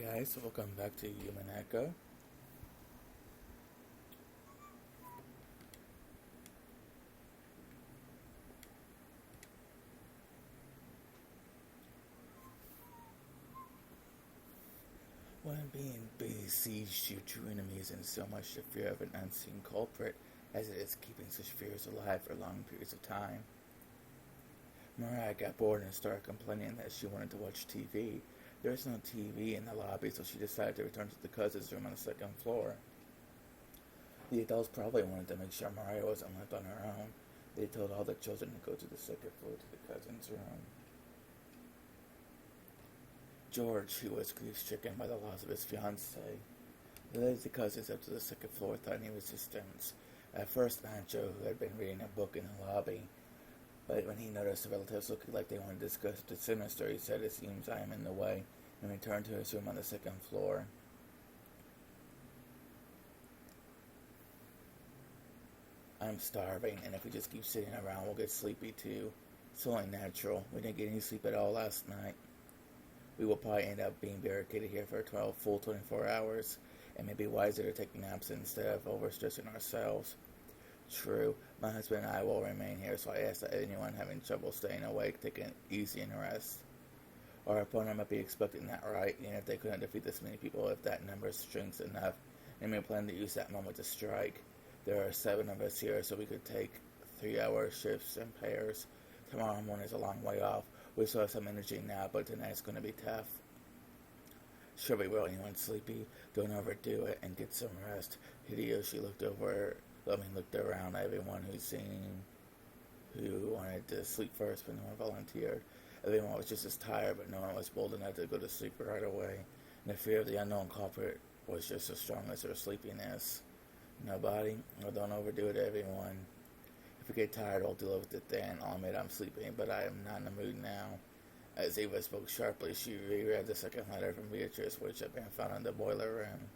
Guys, welcome back to Umineko. When being besieged, your true enemy isn't so much the fear of an unseen culprit as it is keeping such fears alive for long periods of time. Mariah got bored and started complaining that she wanted to watch TV. There was no TV in the lobby, so she decided to return to the cousin's room on the second floor. The adults probably wanted to make sure Mariah wasn't left on her own. They told all the children to go to the second floor to the cousin's room. George, who was grief-stricken by the loss of his fiancée, led the cousins up to the second floor without any resistance. At first, Ancho, who had been reading a book in the lobby, but when he noticed the relatives looking like they wanted to discuss the sinister, he said, "It seems I am in the way," and returned to his room on the second floor. "I'm starving, and if we just keep sitting around, we'll get sleepy too. It's only natural. We didn't get any sleep at all last night. We will probably end up being barricaded here for 12 full 24 hours. It may be wiser to take naps instead of overstressing ourselves." "True. My husband and I will remain here, so I ask that anyone having trouble staying awake take it easy and rest. Our opponent might be expecting that, right? And if they couldn't defeat this many people, if that number is strength enough, they may plan to use that moment to strike. There are 7 of us here, so we could take 3-hour shifts in pairs. Tomorrow morning is a long way off. We still have some energy now, but tonight's going to be tough." "Sure we will." Anyone's sleepy? "Don't overdo it and get some rest." Hideyoshi looked around at everyone who wanted to sleep first, but no one volunteered. Everyone was just as tired, but no one was bold enough to go to sleep right away. And the fear of the unknown culprit was just as strong as their sleepiness. "Nobody? Well, don't overdo it, everyone. If we get tired, I'll deal with it then. I'll admit I'm sleeping, but I am not in the mood now." As Eva spoke sharply, she reread the second letter from Beatrice, which had been found in the boiler room.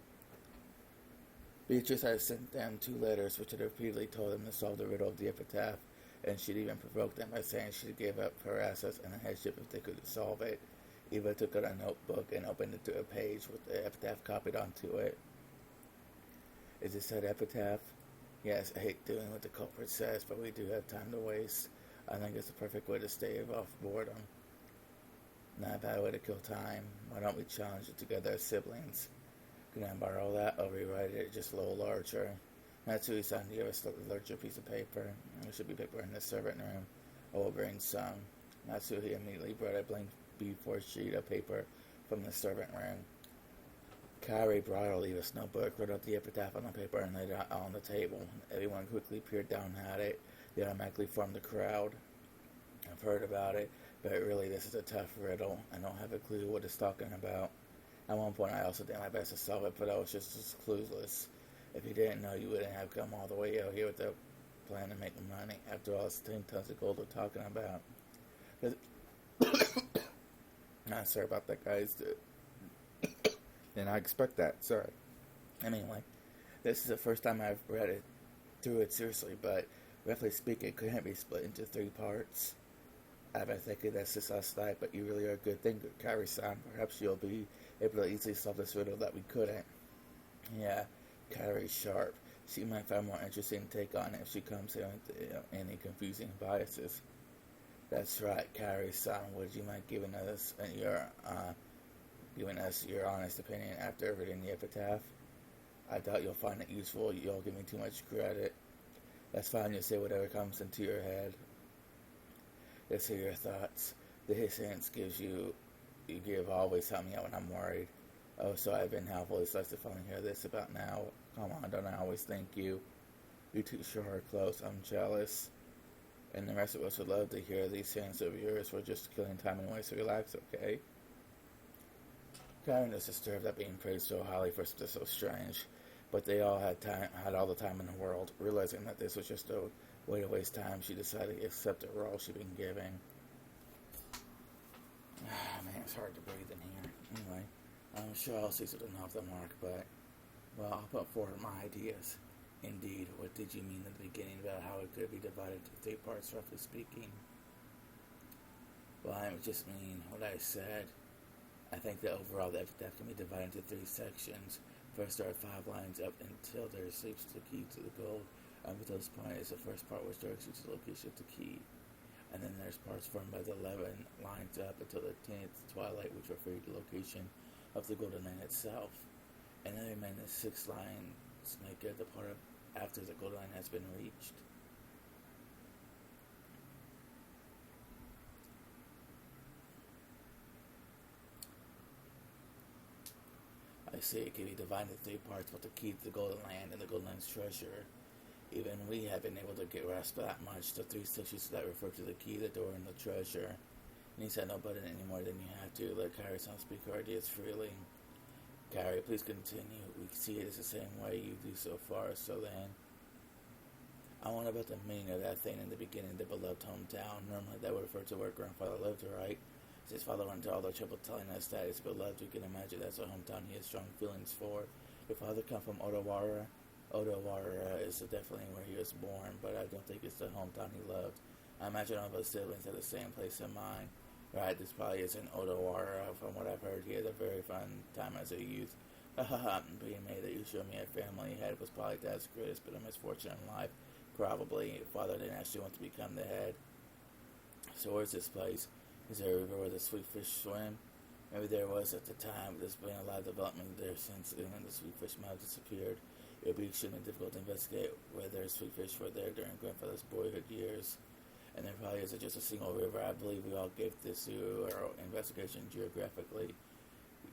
Beatrice had sent them 2 letters which had repeatedly told them to solve the riddle of the epitaph, and she'd even provoked them by saying she'd give up her assets and a headship if they could solve it. Eva took out a notebook and opened it to a page with the epitaph copied onto it. "Is it said epitaph?" "Yes, I hate doing what the culprit says, but we do have time to waste. I think it's the perfect way to stave off boredom. Not a bad way to kill time. Why don't we challenge it together as siblings? Can I borrow that? I'll rewrite it just a little larger." Matsui signed to give us a larger piece of paper. There should be paper in the servant room. I will bring some. Matsui immediately brought a blank B4 sheet of paper from the servant room. Kairi bridled Eva's notebook, wrote out the epitaph on the paper, and laid it on the table. Everyone quickly peered down at it. They automatically formed a crowd. "I've heard about it, but really this is a tough riddle. I don't have a clue what it's talking about. At one point I also did my best to solve it, but I was just as clueless. If you didn't know, you wouldn't have come all the way out here with a plan to make money. After all, it's 10 tons of gold we're talking about." Sorry about that, guys. Did not expect that. Sorry. Anyway, this is the first time I've read it through it seriously, but roughly speaking, it couldn't be split into 3 parts. I've been thinking that's just last night, but you really are a good thinker, Kairi-san. Perhaps you'll be able to easily solve this riddle that we couldn't. Yeah, Kairi's sharp. She might find more interesting take on it if she comes in with any confusing biases. "That's right, Kairi-san. Would you mind giving us your honest opinion after reading the epitaph? I doubt you'll find it useful. You'll give me too much credit." "That's fine. You'll say whatever comes into your head. Let's hear your thoughts. The hints you give always help me out when I'm worried." "Oh, so I've been helpful. It's nice to finally hear this about now. Come on, don't I always thank you? You two sure are close. I'm jealous. And the rest of us would love to hear these hints of yours. We're just killing time anyway, so relax, okay?" Karen was disturbed at being praised so highly for something so strange, but they all had all the time in the world. Realizing that this was just a way to waste time, she decided to accept the role she'd been given. Man, it's hard to breathe in here. Anyway, I'm sure I'll see something off the mark, but, well, I'll put forward my ideas. Indeed, what did you mean at the beginning about how it could be divided into 3 parts, roughly speaking? Well, I just mean what I said. I think that overall the epitaph can be divided into three sections. First, there are 5 lines up until there sleeps the key to the gold. Up to this point is the first part which directs you to the location of the key. And then there's parts formed by the 11 lines up until the 10th twilight, which refer to the location of the golden line itself. And then the remaining 6 lines make it the part of after the golden line has been reached. I see it can be divided into 3 parts with the key to the golden land and the golden land's treasure. Even we have been able to get grasp that much. The 3 sections that refer to the key, the door, and the treasure. And he said no button any more than you have to. Let Kyrie-san speak her ideas freely. Kyrie, please continue. We see it as the same way you do so far. So then, I wonder about the meaning of that thing in the beginning, the beloved hometown. Normally that would refer to where grandfather lived, right? His father went to all the trouble telling us that his beloved. We can imagine that's a hometown he has strong feelings for. Your father come from Odawara. Odawara is definitely where he was born, but I don't think it's the hometown he loved. I imagine all of his siblings had the same place in mind. Right, this probably isn't Odawara. From what I've heard, he had a very fun time as a youth. Being made that you showed me a family he had was probably dad's greatest bit of misfortune in life. Probably. Father didn't actually want to become the head. So where's this place? Is there a river where the sweet fish swim? Maybe there was at the time, but there's been a lot of development there since then, and the sweet fish might have disappeared. It would be extremely difficult to investigate whether sweet fish were there during grandfather's boyhood years. And there probably isn't just a single river. I believe we all gave this to our investigation geographically.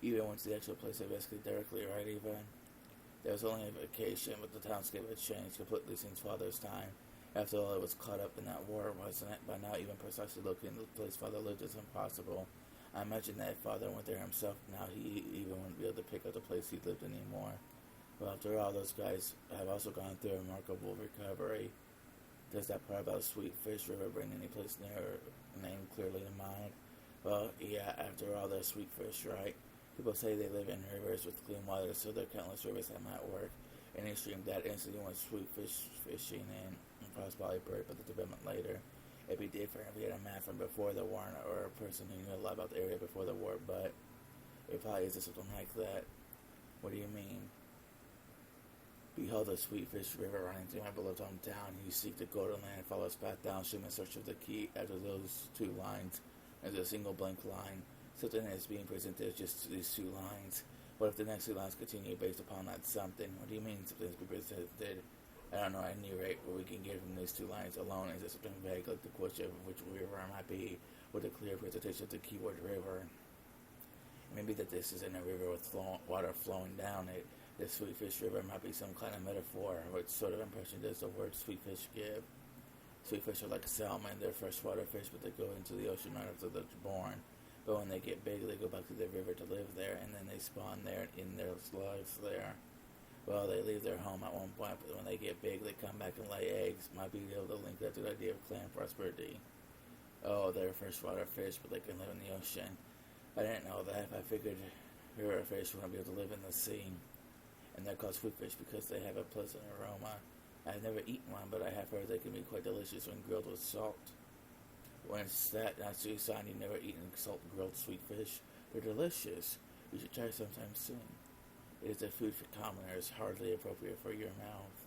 Even went to the actual place they investigated directly, right, Eva? There was only a vacation, but the townscape had changed completely since Father's time. After all, it was caught up in that war, wasn't it? By now, even precisely locating the place Father lived is impossible. I imagine that if Father went there himself, now he even wouldn't be able to pick up the place he lived anymore. Well, after all, those guys have also gone through a remarkable recovery. Does that part about Sweet Fish River bring any place near name clearly to mind? Well, yeah, after all, they're sweet fish, right? People say they live in rivers with clean water, so there are countless rivers that might work. Any stream that instantly went sweet fish fishing in, probably buried by the development later. It'd be different if we had a man from before the war or a person who knew a lot about the area before the war, but it probably is something like that. What do you mean? Behold the sweet fish river running through my beloved hometown. You seek the golden land, follow its path downstream in search of the key. After those 2 lines, there's a single blank line. Something is being presented as just these 2 lines. What if the next 2 lines continue based upon that something? What do you mean something is being presented? I don't know at any rate what we can get from these 2 lines alone. Is it something vague like the question of which river it might be, with a clear presentation of the keyword river? Maybe that this isn't a river with water flowing down it. The sweet fish river might be some kind of metaphor. What sort of impression does the word sweet fish give? Sweet fish are like salmon. They're freshwater fish, but they go into the ocean right after they're born. But when they get big, they go back to the river to live there, and then they spawn there in their lives there. Well, they leave their home at one point, but when they get big, they come back and lay eggs. Might be able to link that to the idea of clan prosperity. Oh, they're freshwater fish, but they can live in the ocean. I didn't know that. I figured river fish wouldn't be able to live in the sea. And they're called sweet fish because they have a pleasant aroma. I've never eaten one, but I have heard they can be quite delicious when grilled with salt. When it's that not so sign you've never eaten salt-grilled sweet fish, they're delicious. You should try sometime soon. It is a food for commoners, hardly appropriate for your mouth.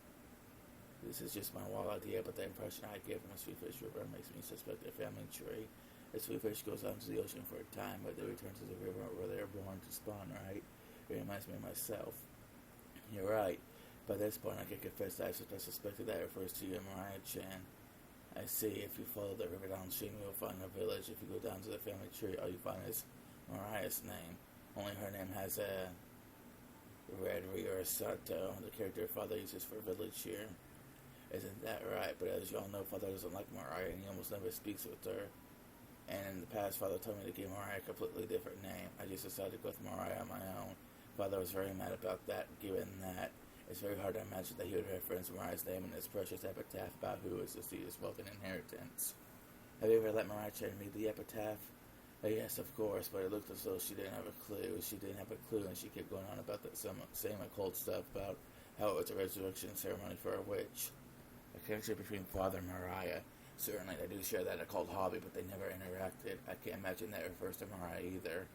This is just my wild idea, but the impression I get from a sweet fish river makes me suspect a family tree. A sweet fish goes out into the ocean for a time, but they return to the river where they are born to spawn, right? It reminds me of myself. You're right. By this point, I can confess that I suspected that refers to you and Mariah-chan. I see. If you follow the river downstream, you will find a village. If you go down to the family tree, all you find is Mariah's name. Only her name has a red Ri or Sato, the character Father uses for village here. Isn't that right? But as you all know, Father doesn't like Mariah, and he almost never speaks with her. And in the past, Father told me to give Mariah a completely different name. I just decided to go with Mariah on my own. Father was very mad about that, given that it's very hard to imagine that he would reference Mariah's name in his precious epitaph about who is to see his wealth and inheritance. Have you ever let Mariah read the epitaph? Yes, of course, but it looked as though she didn't have a clue. She didn't have a clue, and she kept going on about that same occult stuff about how it was a resurrection ceremony for a witch. A connection between Father and Mariah. Certainly, they do share that occult hobby, but they never interacted. I can't imagine that refers to Mariah either.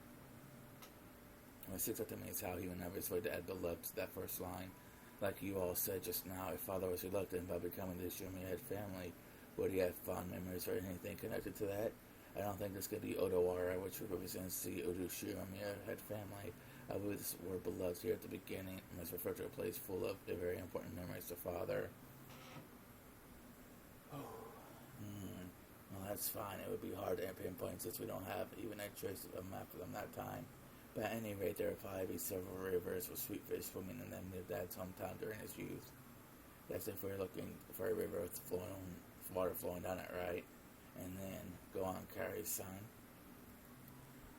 What sticks out to me is how he would never avoid to add the love to that first line. Like you all said just now, if father was reluctant about becoming this Yumihead family, would he have fond memories or anything connected to that? I don't think this could be Odawara, which represents the Urushiramiya head family. I believe this word beloved here at the beginning must refer to a place full of very important memories to father. Well, that's fine. It would be hard to pinpoint since we don't have even a trace of a map from that time. But at any rate, there would probably be several rivers with sweet fish swimming in them near Dad's hometown during his youth. That's if we're looking for a river with water flowing down it, right? And then, go on, Carrie's son.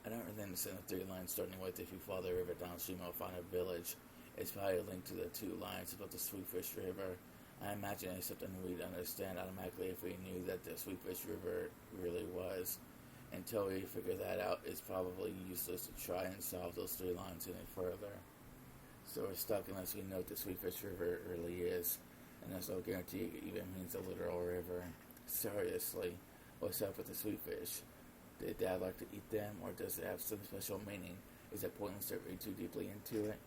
I don't really understand the three lines starting with if you follow the river downstream you'll find a village. It's probably a link to the two lines about the Sweetfish River. I imagine it's something we'd understand automatically if we knew that the Sweetfish River really was. Until we figure that out, it's probably useless to try and solve those three lines any further. So we're stuck unless we know what the Sweetfish River really is. And there's no guarantee it even means a literal river. Seriously, what's up with the sweetfish? Did Dad like to eat them, or does it have some special meaning? Is it pointless to read too deeply into it?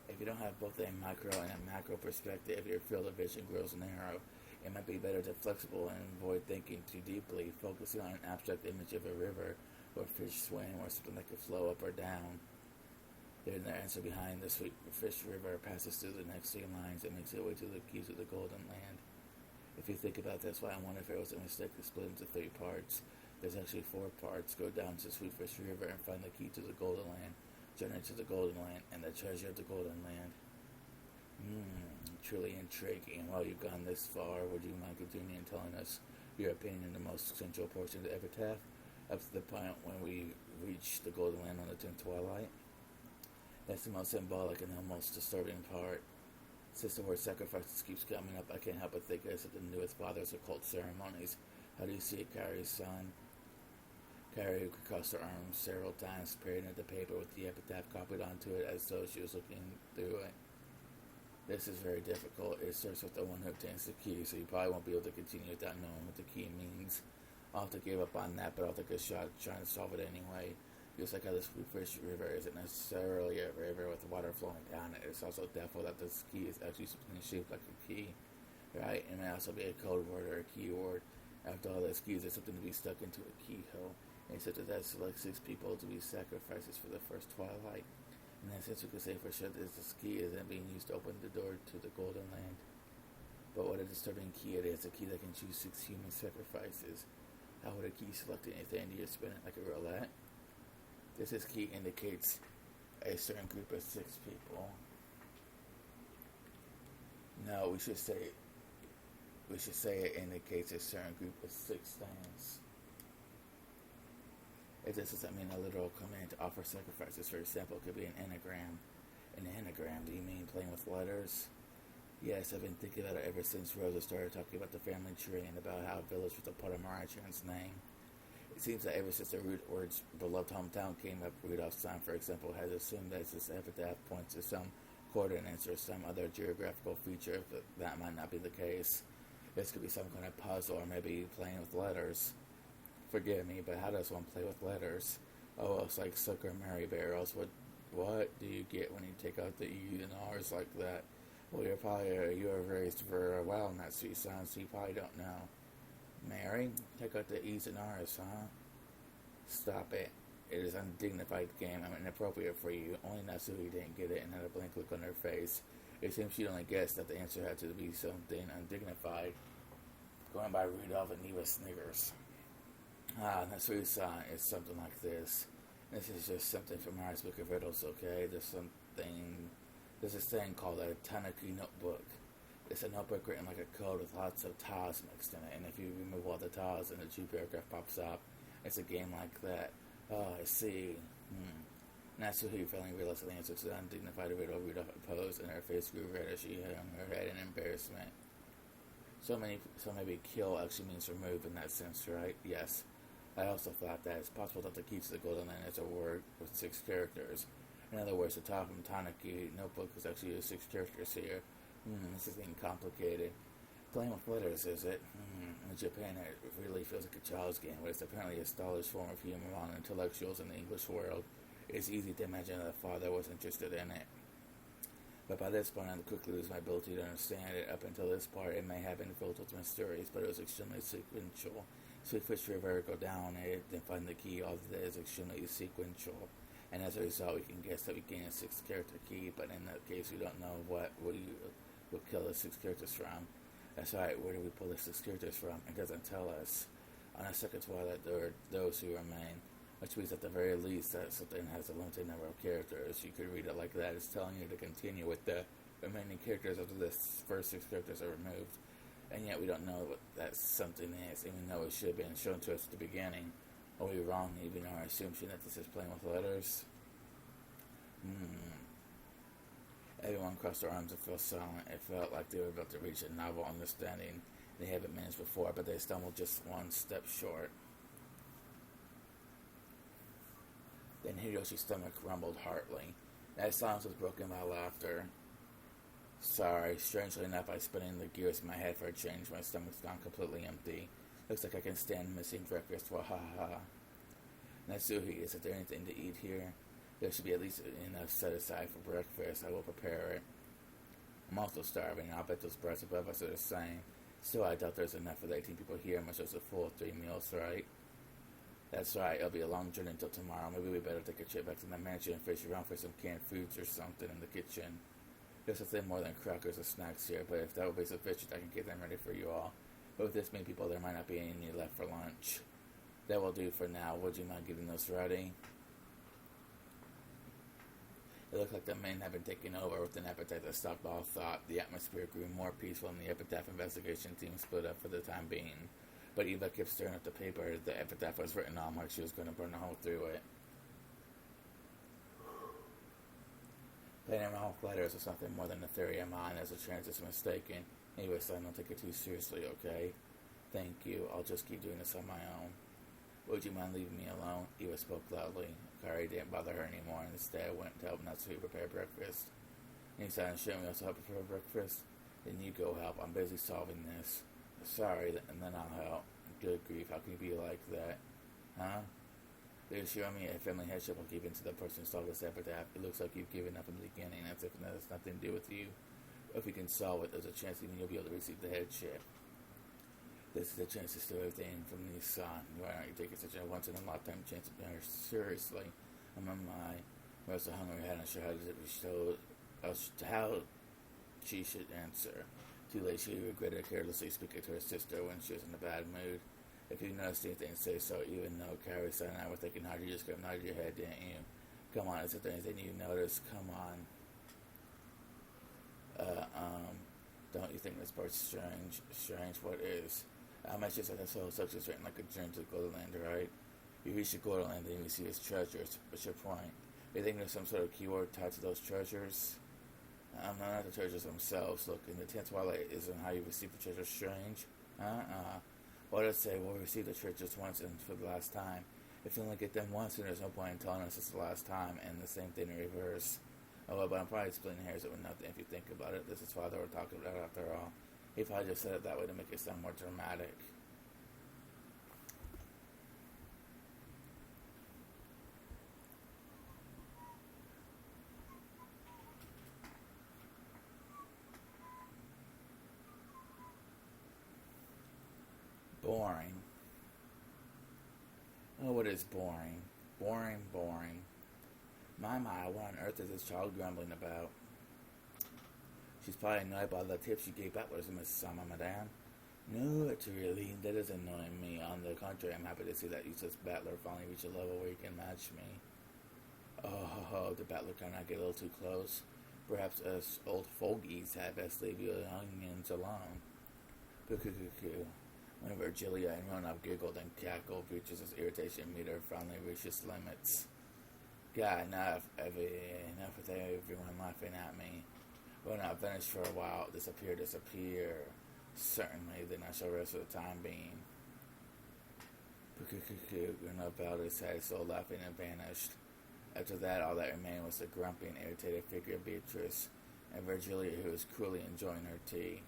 If you don't have both a micro and a macro perspective, your field of vision grows narrow. It might be better to be flexible and avoid thinking too deeply, focusing on an abstract image of a river, or fish swim, or something that could flow up or down. Then the answer behind the Sweetfish River passes through the next three lines and makes its way to the keys of the Golden Land. If you think about this, why I wonder if it was a mistake to split into three parts. There's actually four parts. Go down to the Sweetfish River and find the key to the Golden Land, journey to the Golden Land, and the treasure of the Golden Land. Truly intriguing. While you've gone this far, would you mind continuing and telling us your opinion on the most central portion of the epitaph, up to the point when we reach the Golden Land on the 10th twilight? That's the most symbolic and the most disturbing part. Since the word sacrifices keeps coming up, I can't help but think it's something to do with father's occult ceremonies. How do you see it, Carrie's son? Carrie crossed her arms several times, peering at the paper with the epitaph copied onto it as though she was looking through it. This is very difficult. It starts with the one who obtains the key, so you probably won't be able to continue without knowing what the key means. I'll have to give up on that, but I'll take a shot trying to solve it anyway. Just like how the Sweetfish River isn't necessarily a river with water flowing down it, it's also doubtful that this key is actually something shaped like a key, right? It may also be a code word or a keyword. After all, this key is something to be stuck into a keyhole, except that that selects 6 people to be sacrifices for the first twilight. In that sense, we could say for sure that this key isn't being used to open the door to the Golden Land. But what a disturbing key it is, a key that can choose 6 human sacrifices. How would a key select anything? Do you spin it like a roulette? This key indicates a certain group of 6 people. No, we should say it indicates a certain group of 6 things. If this doesn't mean a literal command to offer sacrifices, for example, it could be an anagram. An anagram, do you mean playing with letters? Yes, I've been thinking about it ever since Rosa started talking about the family tree and about how village was a part of Maricha's name. It seems that ever since the root words beloved hometown came up, Rudolph's son, for example, has assumed that this epitaph points to some coordinates or some other geographical feature, but that might not be the case. This could be some kind of puzzle, or maybe playing with letters. Forgive me, but how does one play with letters? Oh, it's like sucker Mary barrels. What do you get when you take out the E and R's like that? Well, you were raised for a while in that sweet son, so you probably don't know. Mary, take out the E's and R's, huh? Stop it. It is an undignified game. I'm inappropriate for you. Only Natsuhi didn't get it and had a blank look on her face. It seems she only guessed that the answer had to be something undignified. Going by Rudolph and Eva sniggers. Natsuhi's is something like this. This is just something from Mari's Book of Riddles, okay? There's this thing called a Tanuki notebook. It's a notebook written like a code with lots of tas mixed in it, and if you remove all the tas and the G paragraph pops up, it's a game like that. Oh, I see. Natsuhi finally realized the answer to the undignified riddle Rudolph posed, and her face grew red as she hung her head in embarrassment. So maybe kill actually means remove in that sense, right? Yes. I also thought that it's possible that the key to the Golden Land is a word with 6 characters. In other words, the top from Tanuki notebook is actually 6 characters here. This is getting complicated. Playing with letters, is it? In Japan, it really feels like a child's game, but it's apparently a stylish form of humor among intellectuals in the English world. It's easy to imagine that the father was interested in it. But by this point, I quickly lose my ability to understand it. Up until this part, it may have been filled with mysteries, but it was extremely sequential. So if we ever go down it, then find the key. All of it is extremely sequential. And as a result, we can guess that we gain a 6-character key, but in that case, we don't know what we will kill the 6 characters from. That's right, where do we pull the 6 characters from? It doesn't tell us. On the second twilight, there are those who remain, which means at the very least that something has a limited number of characters. You could read it like that. It's telling you to continue with the remaining characters after the first 6 characters are removed. And yet we don't know what that something is, even though it should have been shown to us at the beginning. Are we wrong even in our assumption that this is playing with letters? Everyone crossed their arms and fell silent. It felt like they were about to reach a novel understanding they haven't managed before, but they stumbled just one step short. Then Hideyoshi's stomach rumbled heartily. That silence was broken by laughter. Sorry, strangely enough, I spinning the gears in my head for a change. My stomach's gone completely empty. Looks like I can stand missing breakfast. Well, ha ha ha. Natsuhi, is there anything to eat here? There should be at least enough set aside for breakfast. I will prepare it. I'm also starving, and I'll bet those birds above us are the same. Still, I doubt there's enough for the 18 people here, much as a full 3 meals, right? That's right, it'll be a long journey until tomorrow. Maybe we better take a trip back to the mansion and fish around for some canned foods or something in the kitchen. There's something more than crackers or snacks here, but if that would be sufficient, I can get them ready for you all. But with this many people, there might not be any left for lunch. That will do for now. Would you mind getting those ready? It looked like the men had been taken over with an appetite that stopped all thought. The atmosphere grew more peaceful, and the epitaph investigation team split up for the time being. But Eva kept staring at the paper the epitaph was written on, like she was going to burn a hole through it. Playing around with letters is something more than a theory of mine, as a chance is mistaken. Anyway, son, don't take it too seriously, okay? Thank you. I'll just keep doing this on my own. Would you mind leaving me alone? Eva spoke loudly. Kari didn't bother her anymore, and instead went to help Natsuhi prepare breakfast. And he said, "Should we also help prepare breakfast? Then you go help. I'm busy solving this." "Sorry," and then I'll help. Good grief, how can you be like that? Huh? They assure me a family headship will give in to the person who solved this epitaph. It looks like you've given up in the beginning, as if it has nothing to do with you. If you can solve it, there's a chance even you'll be able to receive the headship. This is a chance to steal everything from the son. Why aren't you taking such a once-in-a-lifetime chance to bear seriously? I'm on my most hungry head, unsure how she should answer. Too late, she regretted carelessly speaking to her sister when she was in a bad mood. If you noticed anything, say so, even though Carrie said and I were thinking hard, you just could have nodded your head, didn't you? Come on, is there anything you noticed? Come on. Don't you think this part's strange? Strange? What is? It's just that this whole subject is written like a journey to Golden Land, right? You reach the Golden Land, then you see his treasures. What's your point? You think there's some sort of keyword tied to those treasures? Not the treasures themselves. Look, in the 10th twilight isn't how you receive the treasure strange? What does it say? We'll receive the treasures once and for the last time. If you only get them once, then there's no point in telling us it's the last time, and the same thing in reverse. Oh, but I'm probably splitting hairs with nothing if you think about it. This is father we're talking about after all. He probably just said it that way to make it sound more dramatic. Boring. Oh, what is boring? Boring. My, what on earth is this child grumbling about? She's probably annoyed by the tips you gave backwards, Miss Sama, Madame. No, it's really, that is annoying me. On the contrary, I'm happy to see that useless battler finally reached a level where he can match me. Oh, the battler cannot get a little too close. Perhaps us old fogies had best leave you onions alone. Cuckoo. When Virgilia and Ronald giggled and cackled, Beatrice's irritation meter finally reached its limits. God, enough with everyone laughing at me. Ronald vanished for a while. Disappear. Certainly, then I shall rest for the time being. Ronald bowed his head, so laughing, and vanished. After that, all that remained was the grumpy and irritated figure of Beatrice, and Virgilia, who was cruelly enjoying her tea.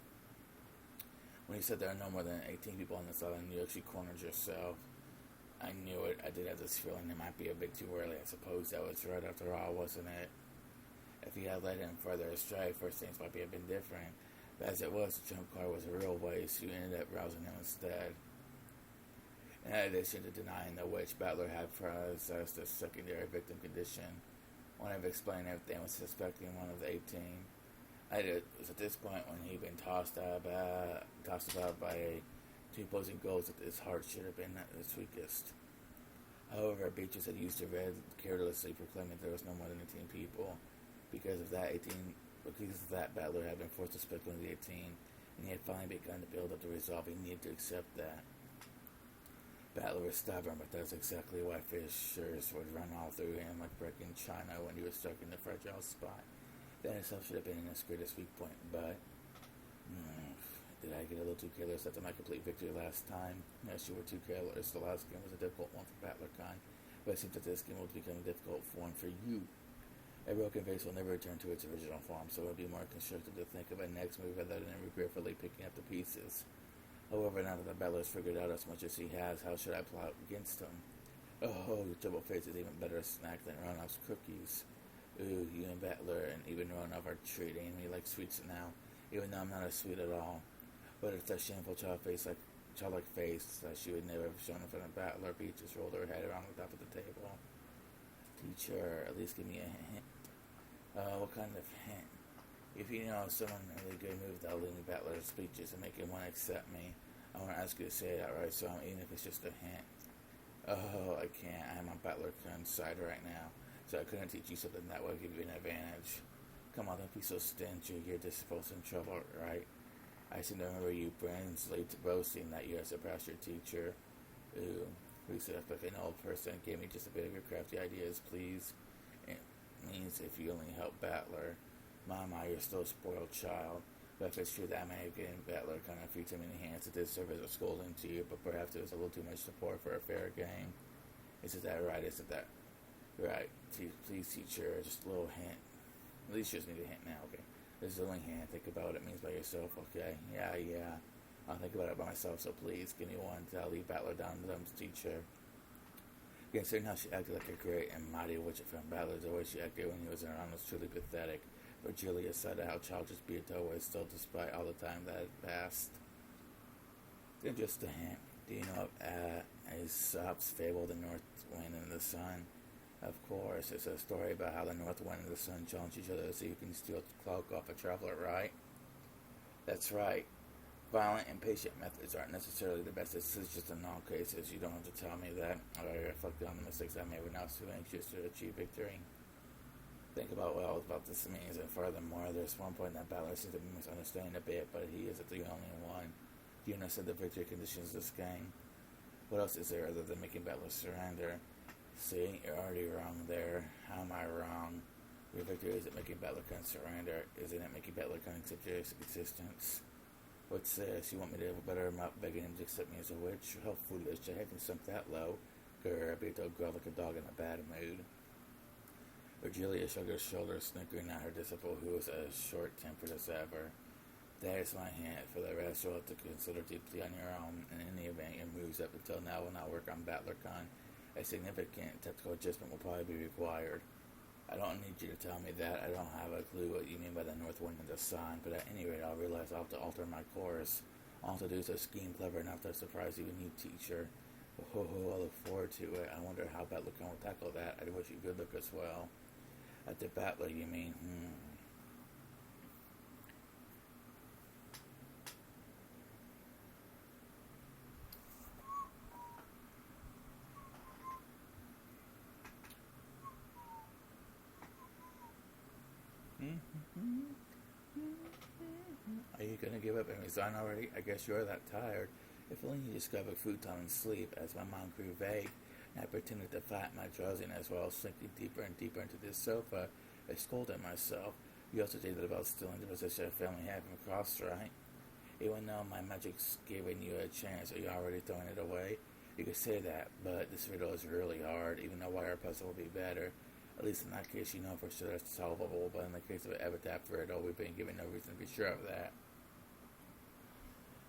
When he said there are no more than 18 people on this island, you actually cornered yourself. I knew it. I did have this feeling it might be a bit too early. I suppose that was right after all, wasn't it? If he had led him further astray, first things might have been different. But as it was, the jump car was a real waste. You ended up rousing him instead. In addition to denying the witch, Battler had processed a secondary victim condition. When I've explained everything, was suspecting one of the 18. It was at this point when he'd been tossed about by two opposing goals that his heart should have been at its weakest. However, Beatrice had used the red carelessly, proclaiming there was no more than 18 people. Because of that, Battler had been forced to suspect one of the 18, and he had finally begun to build up the resolve he needed to accept that. Battler was stubborn, but that's exactly why fishers would run all through him like breaking china when he was stuck in the fragile spot. That itself should have been his greatest weak point, but did I get a little too careless after my complete victory last time? Yes, you were too careless. The last game was a difficult one for BattlerCon, but it seems that this game will become a difficult one for you. A broken vase will never return to its original form, so it would be more constructive to think of a next move rather than regretfully picking up the pieces. However, now that the Battler's figured out as much as he has, how should I plot against him? Oh, your double face is even better a snack than Roanoff's cookies. Ooh, you and Battler and even Roanoff are treating me like sweets now, even though I'm not as sweet at all. But it's that shameful childlike face that she would never have shown in front of Battler. Beatrice rolled her head around the top of the table. Teacher, at least give me a hint. What kind of hint? If you know someone really good move that'll lead Battler's speeches and make him want to accept me, I want to ask you to say it outright, so even if it's just a hint. Oh, I can't. I'm on BattlerCon's side right now, so I couldn't teach you something that would give you an advantage. Come on, don't be so stingy. You're just supposed in trouble, right? I seem to remember you brazenly boasting that you had surpassed your teacher. Ooh, please sit up if an old person gave me just a bit of your crafty ideas, please. It means if you only help Battler. Mama, you're still a spoiled child. But if it's true that I may have given Battler kind of few too many hands, it did serve as a scolding to you, but perhaps it was a little too much support for a fair game. Isn't that right? Isn't that right? Please, teacher, just a little hint. At least you just need a hint now, okay? This is the only hint. Think about it. Means by yourself, okay? Yeah. I'll think about it by myself, so please give me one to leave Battler down to them, teacher. Considering how she acted like a great and mighty witch from Battler, the way she acted when he was around was truly pathetic. Virgilia said how childish Beato was still despite all the time that had passed. Then just a hint. Do you know Aesop's fable, The North Wind and the Sun? Of course, it's a story about how the North Wind and the Sun challenge each other to see who can steal the cloak off a traveler, right? That's right. Violent and patient methods aren't necessarily the best decisions in all cases. You don't have to tell me that. I reflected on the mistakes I made when I was too anxious to achieve victory. Think about what all about this means, and furthermore, there's one point that Battler seems to be misunderstanding a bit, but he isn't the only one. Do you understand the victory conditions of this game? What else is there other than making Battler surrender? See, you're already wrong there. How am I wrong? Your victory isn't making Battler surrender, isn't it making Battler accept your existence? What's this? You want me to butter him up, begging him to accept me as a witch? How foolish, I haven't sunk that low. Grr, Beato growled like a dog in a bad mood. Virgilia shrugged her shoulders, snickering at her disciple, who was as short-tempered as ever. There's my hint. For the rest, you'll have to consider deeply on your own. In any event, your moves up until now will not work on BattlerCon. A significant technical adjustment will probably be required. I don't need you to tell me that. I don't have a clue what you mean by the North Wind and the Sun, but at any rate, I'll realize I'll have to alter my course. All to do is a scheme clever enough to surprise even you, teacher. Oh, I look forward to it. I wonder how BattlerCon will tackle that. I wish you good luck as well. At the Battler, you mean? Are you gonna give up and resign already? I guess you're that tired. If only you discovered futon and sleep, as my mind grew vague, and I pretended to fight my drowsiness while sinking deeper and deeper into this sofa. I scolded myself. You also stated about stealing the possession of family having crossed, right? Even though my magic's giving you a chance, are you already throwing it away? You could say that, but this riddle is really hard. Even a wire puzzle will be better. At least in that case, you know for sure it's solvable, but in the case of an epitaph riddle, we've been given no reason to be sure of that.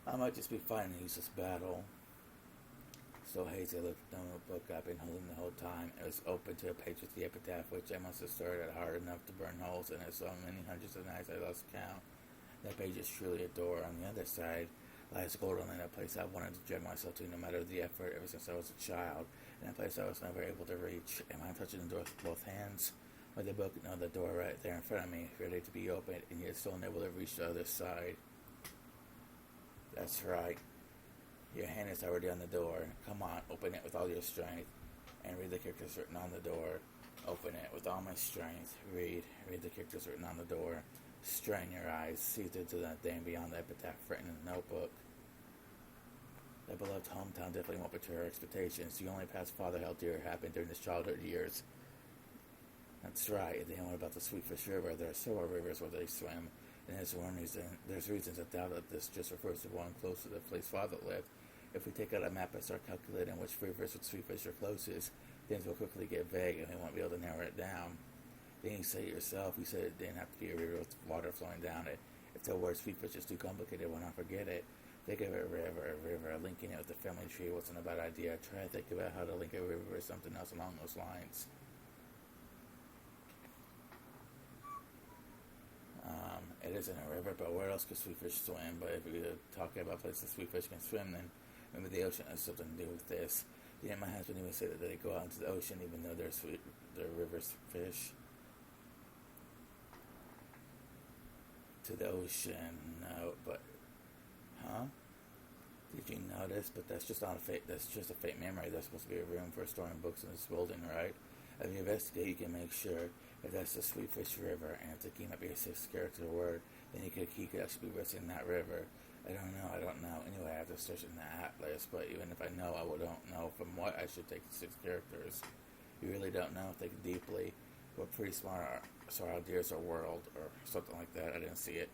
I might just be fighting a useless battle. so hazy I looked at the notebook I'd been holding the whole time. It was open to a page with the epitaph, which I must have started hard enough to burn holes in it so many hundreds of nights I lost count. That page is truly a door. On the other side lies golden in a place I wanted to drag myself to no matter the effort ever since I was a child, in a place I was never able to reach. Am I touching the door with both hands? With the book, no, the door right there in front of me, ready to be opened, and yet still unable to reach the other side. That's right. Your hand is already on the door. Come on, open it with all your strength, and read the characters written on the door. Open it with all my strength. Read the characters written on the door. Strain your eyes, see through that thing beyond the epitaph written in the notebook. That beloved hometown definitely won't betray our expectations. The only past father held dear happened during his childhood years. That's right. They know about the Sweetfish River. There are several rivers where they swim, and there's reasons to doubt that this just refers to one close to the place father lived. If we take out a map and start calculating which rivers with Sweetfish are closest, things will quickly get vague, and we won't be able to narrow it down. Then you say it yourself. You said it didn't have to be a river with water flowing down it. If the word Sweetfish is too complicated, we'll not forget it. Think of a river. Linking it with the family tree wasn't a bad idea. Try to think about how to link a river with something else along those lines. It isn't a river, but where else could Sweetfish swim? But if we're talking about places Sweetfish can swim, then maybe the ocean has something to do with this. Yeah, my husband even said that they go out into the ocean even though they're rivers fish. To the ocean, no, but did you notice? But that's just not a fake. That's just a fake memory. There's supposed to be a room for storing books in this building, right? If you investigate, you can make sure if that's the Sweetfish River, and if the key might be a 6-character word, then he could actually be resting in that river. I don't know. Anyway, I have to search in the atlas, but even if I know, I don't know from what I should take the 6 characters. You really don't know. Think deeply. We're pretty smart. So our ideas are world, or something like that. I didn't see it.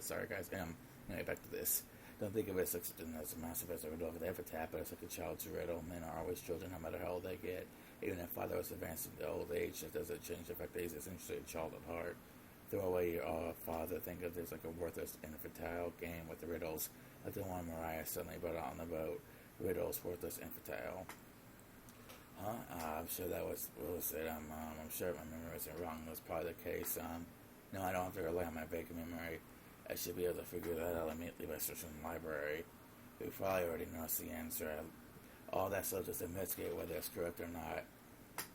Sorry, guys. Anyway, back to this. Don't think of it as like something as massive as a riddle of the epitaph, but it's like a child's riddle. Men are always children, no matter how old they get. Even if father was advanced into old age, it doesn't change the fact that he's essentially a child at heart. Throw away your father. Think of this like a worthless infantile game with the riddles, like the one Mariah suddenly brought out on the boat. Riddles, worthless infantile. I'm sure that was what was it? I'm sure my memory wasn't wrong. That was probably the case. No, I don't have to rely on my vague memory. I should be able to figure that out immediately by searching the library. We probably already know the answer. All that stuff, just investigate whether it's correct or not.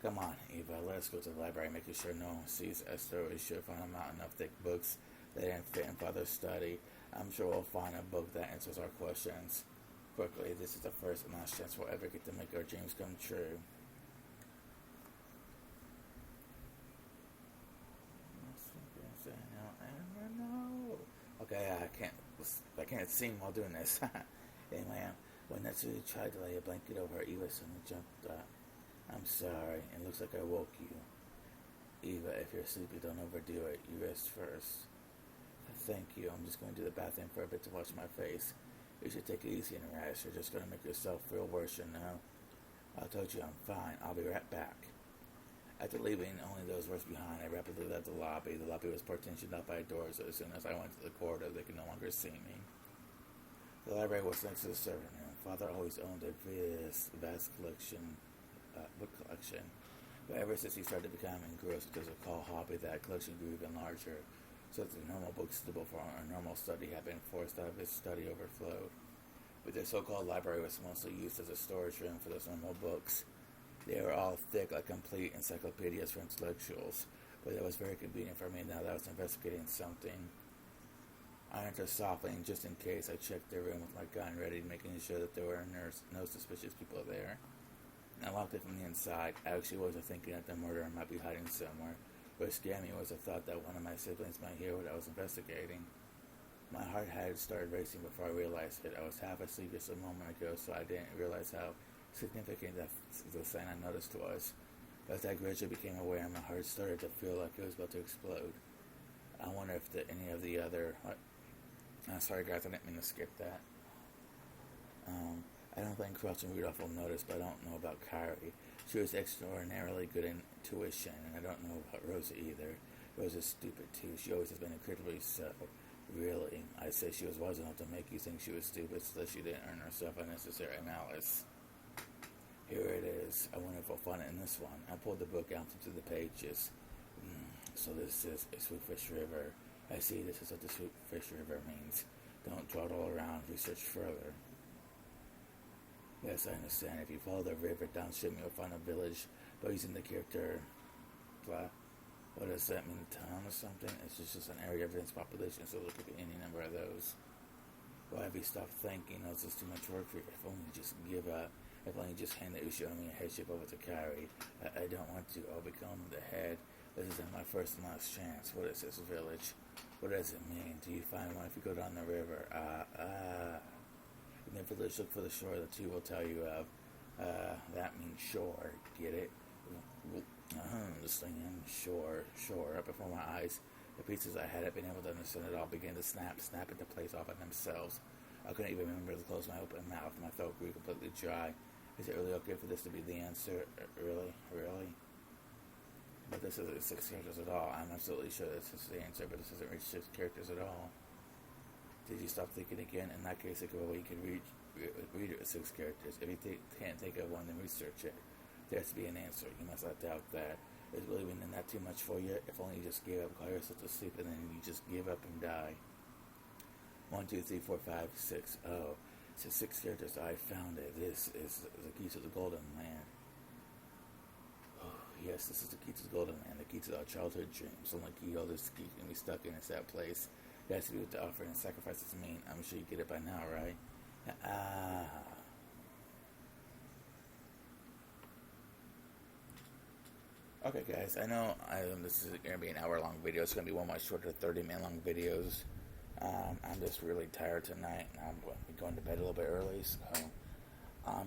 Come on, Eva, let's go to the library, making sure no one sees Esther. We should find them out enough thick books that didn't fit in Father's study. I'm sure we'll find a book that answers our questions. Quickly, this is the first and last chance we'll ever get to make our dreams come true. Okay, I can't sing while doing this. Anyway, when Natsuki tried to lay a blanket over her, Eva suddenly jumped up. I'm sorry, it looks like I woke you. Eva, if you're sleepy, don't overdo it. You rest first. Thank you, I'm just going to the bathroom for a bit to wash my face. You should take it easy and rest. You're just going to make yourself feel worse, you know. I told you I'm fine. I'll be right back. After leaving only those words behind, I rapidly left the lobby. The lobby was partitioned up by doors, so as soon as I went to the corridor, they could no longer see me. The library was next to the servant room. Father always owned a vast book collection. But ever since he started becoming engrossed with his occult hobby, that collection grew even larger, so that the normal books suitable for a normal study had been forced out of his study overflowed. But the so-called library was mostly used as a storage room for those normal books. They were all thick, like complete encyclopedias for intellectuals, but it was very convenient for me now that I was investigating something. I entered softly, and just in case, I checked the room with my gun ready, making sure that there were no suspicious people there. I locked it from the inside. I actually wasn't thinking that the murderer might be hiding somewhere. What scared me was the thought that one of my siblings might hear what I was investigating. My heart had started racing before I realized it. I was half asleep just a moment ago, so I didn't realize how significant that the sign I noticed was. But as I gradually became aware, my heart started to feel like it was about to explode. I wonder if any of the other... sorry guys, I didn't mean to skip that. I don't think Cross and Rudolph will notice, but I don't know about Kyrie. She was extraordinarily good in intuition, and I don't know about Rosa either. Rosa's stupid too. She always has been incredibly so. Really, I'd say she was wise enough to make you think she was stupid so that she didn't earn herself unnecessary malice. Here it is. I wonder if I'll find it in this one. I pulled the book out through the pages. So this is a Sweetfish River. I see this is what the Sweetfish River means. Don't dawdle around, research further. Yes, I understand. If you follow the river downstream, you'll find a village by using the character blah. What does that mean? Town or something? It's just an area of dense population, so there could be any number of those. Why have you stopped thinking? No, it's just too much work for you. If only you just give up. If only you just hand the Ushiromi a headship over to carry. I don't want to. I'll become the head. This is my first and last chance. What is this village? What does it mean? Do you find one if you go down the river? In the village, look for the shore that you will tell you of. That means shore. Get it? This thing in shore. Up before my eyes. The pieces I hadn't been able to understand at all began to snap into place all by themselves. I couldn't even remember to close my open mouth. My throat grew completely dry. Is it really okay for this to be the answer? Really? But this isn't 6 characters at all. I'm absolutely sure this is the answer, but this doesn't reach 6 characters at all. Did you stop thinking again? In that case, think of a way you can read it with 6 characters. If you can't think of one, then research it. There has to be an answer. You must not doubt that. Is really meaning that too much for you? If only you just gave up, call yourself to sleep, and then you just give up and die. 1, 2, 3, 4, 5, 6. Oh, so 6 characters. I found it. This is the key to the Golden Land. Oh, yes, this is the key to the Golden Land. The key to our childhood dreams. The only key all this key can be stuck in is that place. It has to do with the offering and sacrifices mean. I'm sure you get it by now, right? Okay, guys, I know this is going to be an hour-long video. It's going to be one of my shorter 30-minute long videos. I'm just really tired tonight, and I'm going to be going to bed a little bit early, so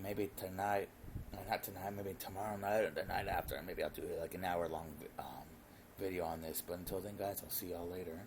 maybe tonight, not tonight, maybe tomorrow night or the night after, maybe I'll do like an hour-long video on this. But until then, guys, I'll see y'all later.